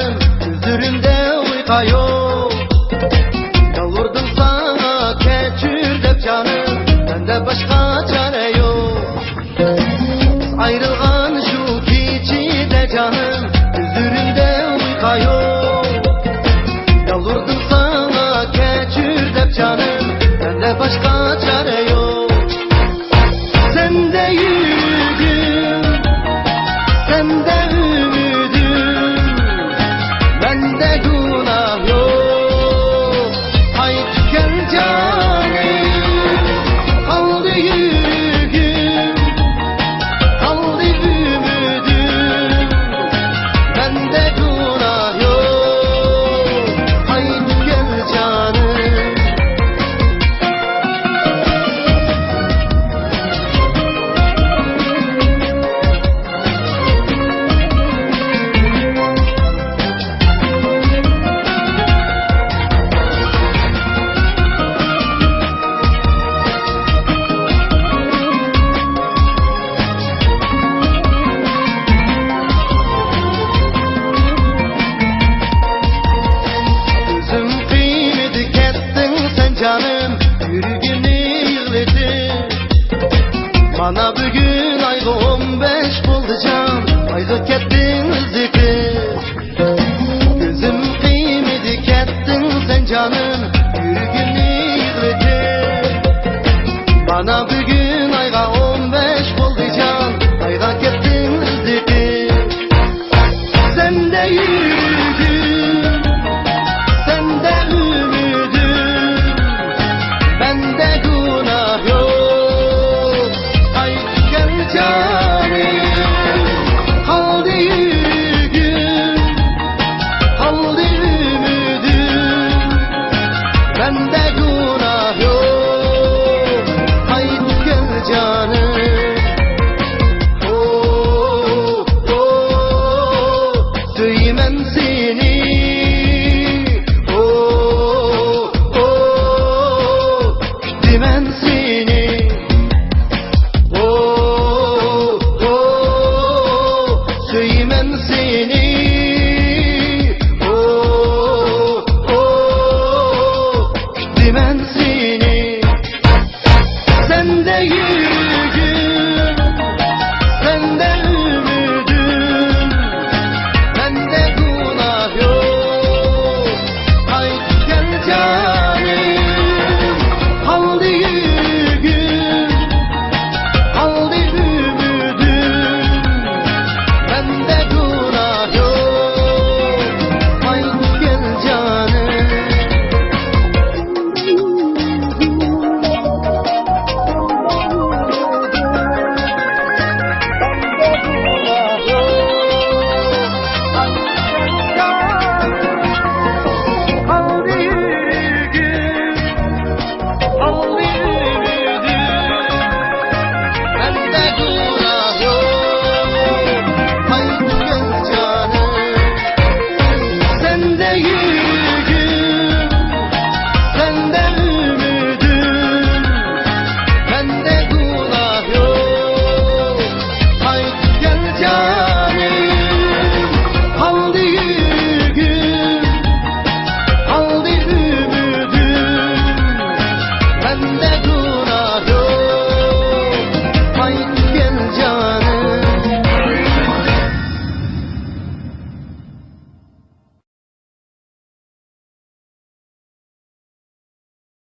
canım, üzürümde uyka yok. Yalvardım sana keçür dep canım, bende başka çare yok. Biz ayrılgan şu keçide canım, üzürümde uyka yok. Yalvardım sana keçür dep canım, bende başka çare yok. Sen de yüzüm, sen de ümidim, bende günah yok. Haydi gel canım, kaldı yüreğim, kaldı ümidim, bende günah yok. Haydi gel canım. Canım yüreğimi yığladı. Bana bugün ayga 15 buldu can, ayga kettin zikir. Gözüm kıymeti kettin sen canım, yüreğimi yığladı. Bana